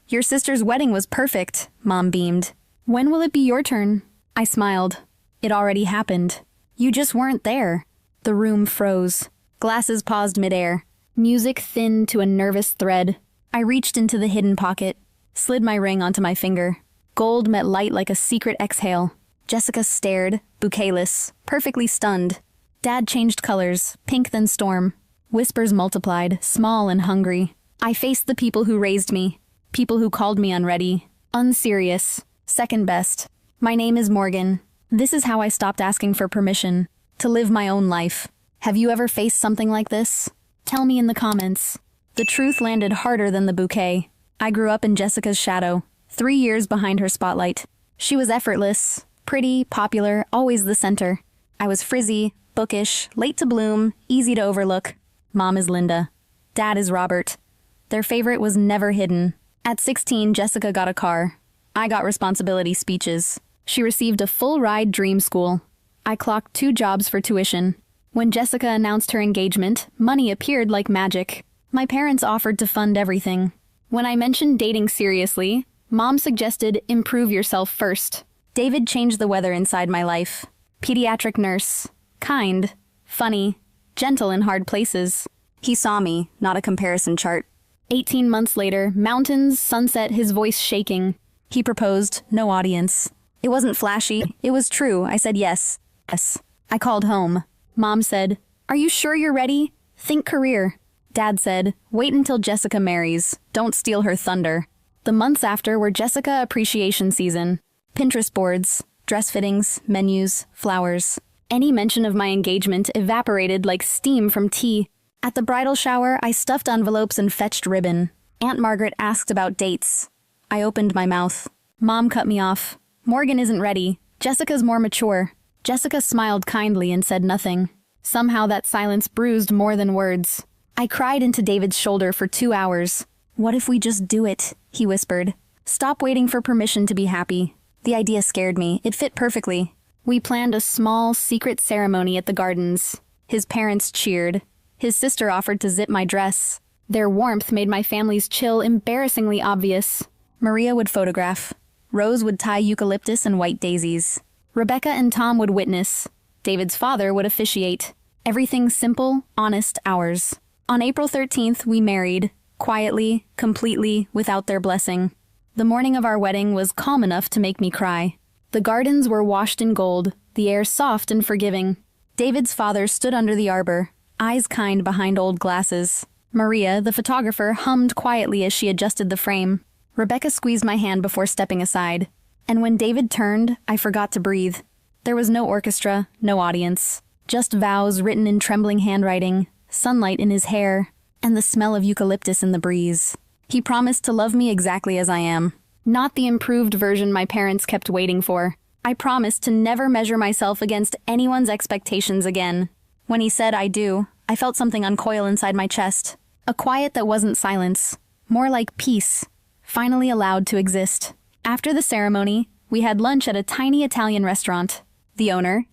Your sister's wedding was perfect, Mom beamed. When will it be your turn? I smiled. It already happened. You just weren't there. The room froze. Glasses paused midair. Music thinned to a nervous thread. I reached into the hidden pocket, slid my ring onto my finger. Gold met light like a secret exhale. Jessica stared, bouquetless, perfectly stunned. Dad changed colors, pink then storm. Whispers multiplied, small and hungry. I faced the people who raised me, people who called me unready, unserious, second best. My name is Morgan. This is how I stopped asking for permission to live my own life. Have you ever faced something like this? Tell me in the comments. The truth landed harder than the bouquet. I grew up in Jessica's shadow, 3 years behind her spotlight. She was effortless, pretty, popular, always the center. I was frizzy, bookish, late to bloom, easy to overlook. Mom is Linda. Dad is Robert. Their favorite was never hidden. At 16, Jessica got a car. I got responsibility speeches. She received a full-ride dream school. I clocked 2 jobs for tuition. When Jessica announced her engagement, money appeared like magic. My parents offered to fund everything. When I mentioned dating seriously, Mom suggested improve yourself first. David changed the weather inside my life. Pediatric nurse. Kind. Funny. Gentle in hard places. He saw me, not a comparison chart. 18 months later, mountains, sunset, his voice shaking. He proposed, no audience. It wasn't flashy, it was true. I said yes. Yes. I called home. Mom said, "Are you sure you're ready? Think career." Dad said, "Wait until Jessica marries. Don't steal her thunder." The months after were Jessica appreciation season. Pinterest boards, dress fittings, menus, flowers. Any mention of my engagement evaporated like steam from tea. At the bridal shower, I stuffed envelopes and fetched ribbon. Aunt Margaret asked about dates. I opened my mouth. Mom cut me off. "Morgan isn't ready. Jessica's more mature." Jessica smiled kindly and said nothing. Somehow that silence bruised more than words. I cried into David's shoulder for 2 hours. "What if we just do it?" he whispered. "Stop waiting for permission to be happy." The idea scared me. It fit perfectly. We planned a small, secret ceremony at the gardens. His parents cheered. His sister offered to zip my dress. Their warmth made my family's chill embarrassingly obvious. Maria would photograph. Rose would tie eucalyptus and white daisies. Rebecca and Tom would witness. David's father would officiate. Everything simple, honest, ours. On April 13th, we married. Quietly, completely, without their blessing. The morning of our wedding was calm enough to make me cry. The gardens were washed in gold, the air soft and forgiving. David's father stood under the arbor, eyes kind behind old glasses. Maria, the photographer, hummed quietly as she adjusted the frame. Rebecca squeezed my hand before stepping aside. And when David turned, I forgot to breathe. There was no orchestra, no audience. Just vows written in trembling handwriting, sunlight in his hair, and the smell of eucalyptus in the breeze. He promised to love me exactly as I am. Not the improved version my parents kept waiting for. I promised to never measure myself against anyone's expectations again. When he said I do, I felt something uncoil inside my chest. A quiet that wasn't silence. More like peace. Finally allowed to exist. After the ceremony, we had lunch at a tiny Italian restaurant. The owner,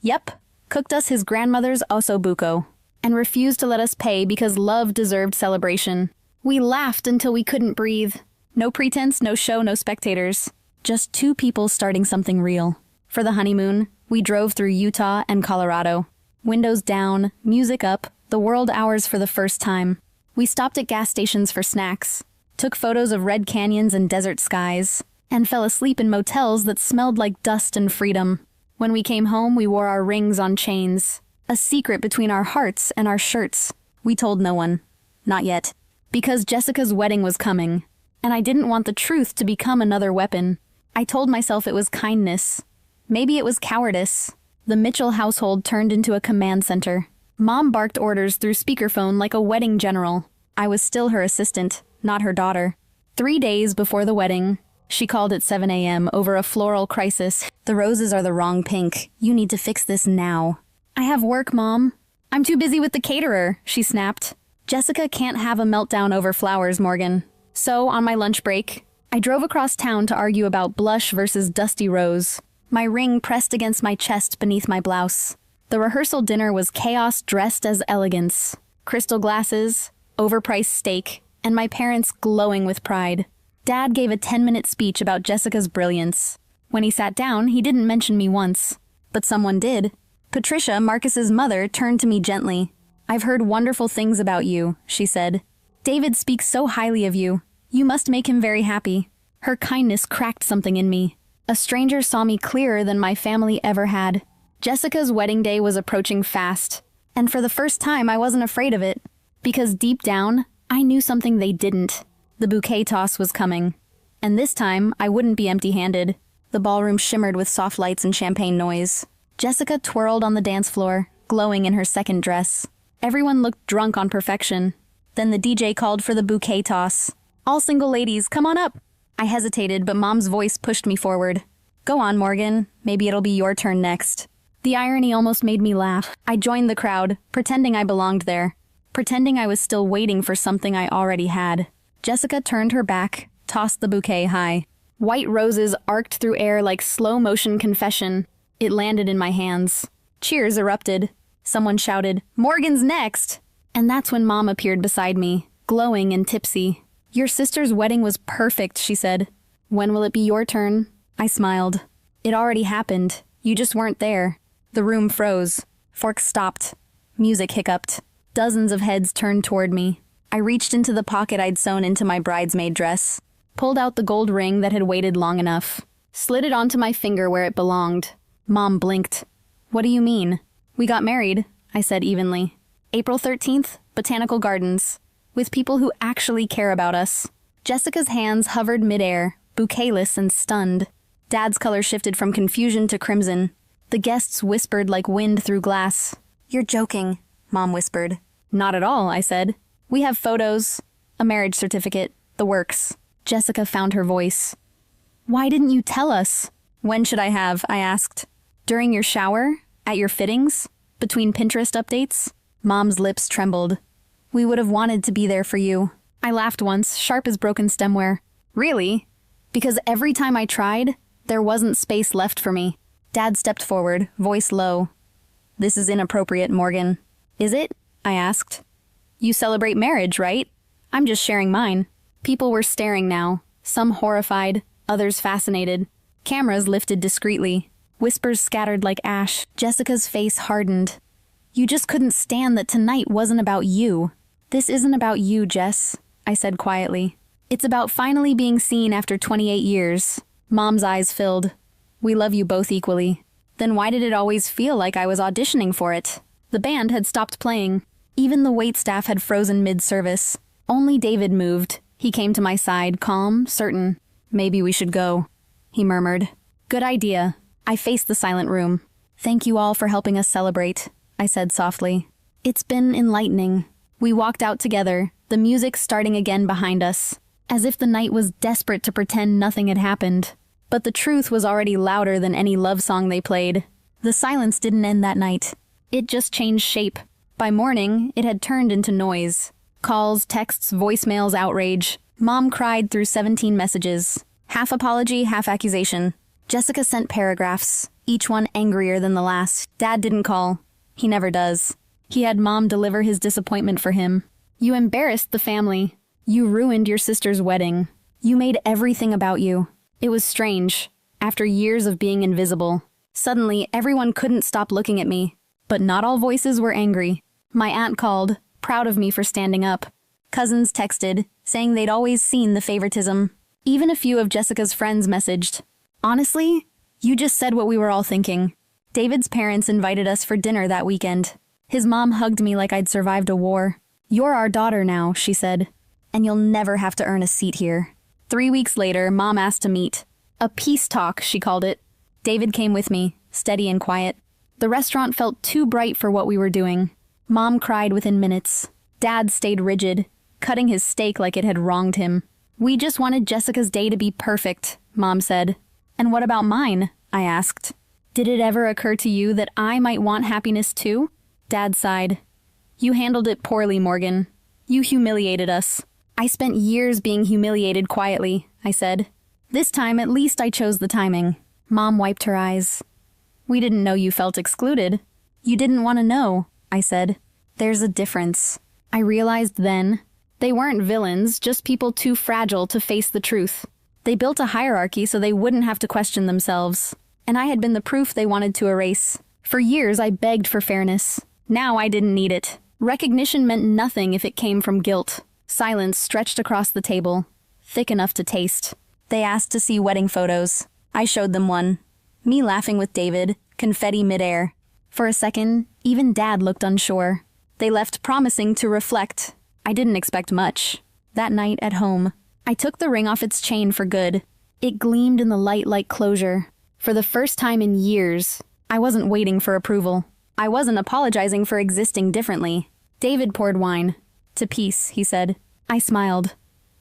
cooked us his grandmother's osso buco, and refused to let us pay because love deserved celebration. We laughed until we couldn't breathe. No pretense, no show, no spectators. Just 2 people starting something real. For the honeymoon, we drove through Utah and Colorado. Windows down, music up, the world ours for the first time. We stopped at gas stations for snacks, took photos of red canyons and desert skies, and fell asleep in motels that smelled like dust and freedom. When we came home, we wore our rings on chains. A secret between our hearts and our shirts. We told no one. Not yet. Because Jessica's wedding was coming, and I didn't want the truth to become another weapon. I told myself it was kindness. Maybe it was cowardice. The Mitchell household turned into a command center. Mom barked orders through speakerphone like a wedding general. I was still her assistant, not her daughter. 3 days before the wedding, she called at 7 a.m. over a floral crisis. "The roses are the wrong pink. You need to fix this now." "I have work, Mom." "I'm too busy with the caterer," she snapped. "Jessica can't have a meltdown over flowers, Morgan." So, on my lunch break, I drove across town to argue about blush versus dusty rose. My ring pressed against my chest beneath my blouse. The rehearsal dinner was chaos dressed as elegance. Crystal glasses, overpriced steak, and my parents glowing with pride. Dad gave a 10-minute speech about Jessica's brilliance. When he sat down, he didn't mention me once. But someone did. Patricia, Marcus's mother, turned to me gently. "I've heard wonderful things about you," she said. "David speaks so highly of you. You must make him very happy." Her kindness cracked something in me. A stranger saw me clearer than my family ever had. Jessica's wedding day was approaching fast, and for the first time I wasn't afraid of it, because deep down, I knew something they didn't. The bouquet toss was coming, and this time I wouldn't be empty-handed. The ballroom shimmered with soft lights and champagne noise. Jessica twirled on the dance floor, glowing in her second dress. Everyone looked drunk on perfection. Then the DJ called for the bouquet toss. "All single ladies, come on up." I hesitated, but Mom's voice pushed me forward. "Go on, Morgan. Maybe it'll be your turn next." The irony almost made me laugh. I joined the crowd, pretending I belonged there, pretending I was still waiting for something I already had. Jessica turned her back, tossed the bouquet high. White roses arced through air like slow-motion confession. It landed in my hands. Cheers erupted. Someone shouted, "Morgan's next!" And that's when Mom appeared beside me, glowing and tipsy. "Your sister's wedding was perfect," she said. "When will it be your turn?" I smiled. "It already happened. You just weren't there." The room froze. Forks stopped. Music hiccuped. Dozens of heads turned toward me. I reached into the pocket I'd sewn into my bridesmaid dress, pulled out the gold ring that had waited long enough, slid it onto my finger where it belonged. Mom blinked. "What do you mean?" "We got married," I said evenly. "April 13th, Botanical Gardens, with people who actually care about us." Jessica's hands hovered midair, bouquetless and stunned. Dad's color shifted from confusion to crimson. The guests whispered like wind through glass. "You're joking," Mom whispered. "Not at all," I said. "We have photos, a marriage certificate, the works." Jessica found her voice. "Why didn't you tell us?" "When should I have?" I asked. "During your shower? At your fittings? Between Pinterest updates?" Mom's lips trembled. "We would have wanted to be there for you." I laughed once, sharp as broken stemware. "Really?" "Because every time I tried, there wasn't space left for me." Dad stepped forward, voice low. "This is inappropriate, Morgan." "Is it?" I asked. "You celebrate marriage, right?" "I'm just sharing mine." People were staring now, some horrified, others fascinated. Cameras lifted discreetly. Whispers scattered like ash. Jessica's face hardened. "You just couldn't stand that tonight wasn't about you." "This isn't about you, Jess," I said quietly. "It's about finally being seen after 28 years. Mom's eyes filled. "We love you both equally." Then why did it always feel like I was auditioning for it? The band had stopped playing. Even the waitstaff had frozen mid-service. Only David moved. He came to my side, calm, certain. "Maybe we should go," he murmured. "Good idea." I faced the silent room. "Thank you all for helping us celebrate," I said softly. "It's been enlightening." We walked out together, the music starting again behind us, as if the night was desperate to pretend nothing had happened. But the truth was already louder than any love song they played. The silence didn't end that night. It just changed shape. By morning, it had turned into noise. Calls, texts, voicemails, outrage. Mom cried through 17 messages. Half apology, half accusation. Jessica sent paragraphs, each one angrier than the last. Dad didn't call. He never does. He had Mom deliver his disappointment for him. "You embarrassed the family. You ruined your sister's wedding. You made everything about you." It was strange. After years of being invisible, suddenly everyone couldn't stop looking at me. But not all voices were angry. My aunt called, proud of me for standing up. Cousins texted, saying they'd always seen the favoritism. Even a few of Jessica's friends messaged. "Honestly, you just said what we were all thinking." David's parents invited us for dinner that weekend. His mom hugged me like I'd survived a war. "You're our daughter now," she said, "and you'll never have to earn a seat here." 3 weeks later, Mom asked to meet. A peace talk, she called it. David came with me, steady and quiet. The restaurant felt too bright for what we were doing. Mom cried within minutes. Dad stayed rigid, cutting his steak like it had wronged him. "We just wanted Jessica's day to be perfect," Mom said. "And what about mine?" I asked. "Did it ever occur to you that I might want happiness too?" Dad sighed. "You handled it poorly, Morgan. You humiliated us." "I spent years being humiliated quietly," I said. "This time, at least I chose the timing." Mom wiped her eyes. "We didn't know you felt excluded." "You didn't want to know," I said. "There's a difference." I realized then, They weren't villains, just people too fragile to face the truth. They built a hierarchy so they wouldn't have to question themselves. And I had been the proof they wanted to erase. For years, I begged for fairness. Now I didn't need it. Recognition meant nothing if it came from guilt. Silence stretched across the table, thick enough to taste. They asked to see wedding photos. I showed them one. Me laughing with David, confetti midair. For a second, even Dad looked unsure. They left promising to reflect. I didn't expect much. That night at home, I took the ring off its chain for good. It gleamed in the light like closure. For the first time in years, I wasn't waiting for approval. I wasn't apologizing for existing differently. David poured wine. To peace, he said. I smiled.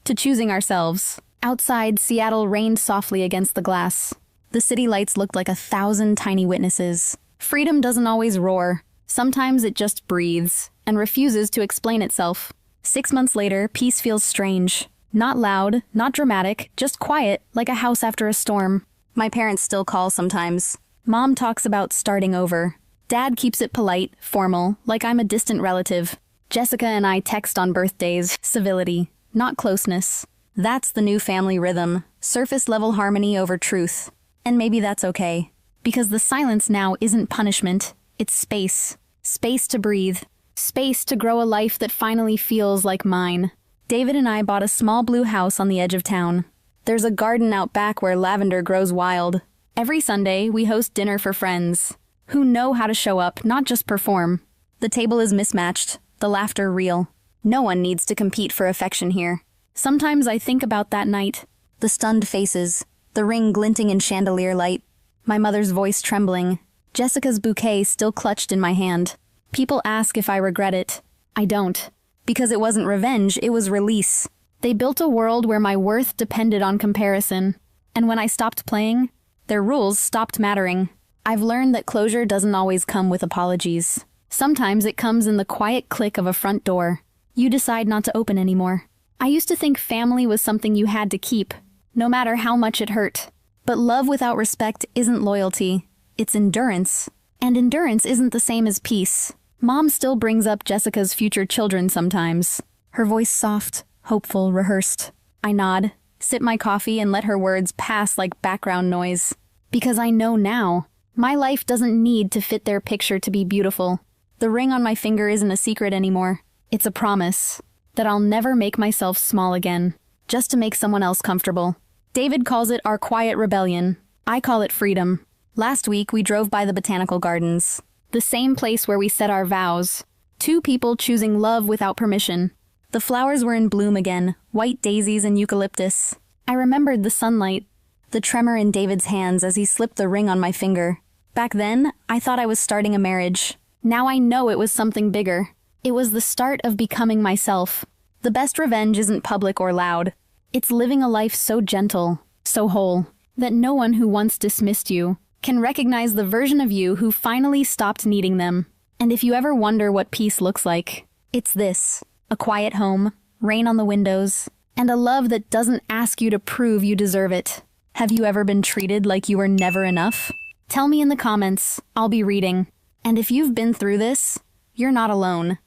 To choosing ourselves. Outside, Seattle rained softly against the glass. The city lights looked like 1,000 tiny witnesses. Freedom doesn't always roar. Sometimes it just breathes and refuses to explain itself. 6 months later, peace feels strange. Not loud, not dramatic, just quiet, like a house after a storm. My parents still call sometimes. Mom talks about starting over. Dad keeps it polite, formal, like I'm a distant relative. Jessica and I text on birthdays, civility, not closeness. That's the new family rhythm, surface-level harmony over truth. And maybe that's okay. Because the silence now isn't punishment, it's space. Space to breathe. Space to grow a life that finally feels like mine. David and I bought a small blue house on the edge of town. There's a garden out back where lavender grows wild. Every Sunday, we host dinner for friends who know how to show up, not just perform. The table is mismatched, the laughter real. No one needs to compete for affection here. Sometimes I think about that night. The stunned faces, the ring glinting in chandelier light, my mother's voice trembling, Jessica's bouquet still clutched in my hand. People ask if I regret it. I don't. Because it wasn't revenge, it was release. They built a world where my worth depended on comparison. And when I stopped playing, their rules stopped mattering. I've learned that closure doesn't always come with apologies. Sometimes it comes in the quiet click of a front door. You decide not to open anymore. I used to think family was something you had to keep, no matter how much it hurt. But love without respect isn't loyalty. It's endurance. And endurance isn't the same as peace. Mom still brings up Jessica's future children sometimes. Her voice soft, hopeful, rehearsed. I nod, sip my coffee, and let her words pass like background noise. Because I know now, my life doesn't need to fit their picture to be beautiful. The ring on my finger isn't a secret anymore. It's a promise that I'll never make myself small again, just to make someone else comfortable. David calls it our quiet rebellion. I call it freedom. Last week, we drove by the botanical gardens. The same place where we said our vows. 2 people choosing love without permission. The flowers were in bloom again, white daisies and eucalyptus. I remembered the sunlight, the tremor in David's hands as he slipped the ring on my finger. Back then, I thought I was starting a marriage. Now I know it was something bigger. It was the start of becoming myself. The best revenge isn't public or loud. It's living a life so gentle, so whole, that no one who once dismissed you can recognize the version of you who finally stopped needing them. And if you ever wonder what peace looks like, it's this: a quiet home, rain on the windows, and a love that doesn't ask you to prove you deserve it. Have you ever been treated like you were never enough? Tell me in the comments. I'll be reading. And if you've been through this, you're not alone.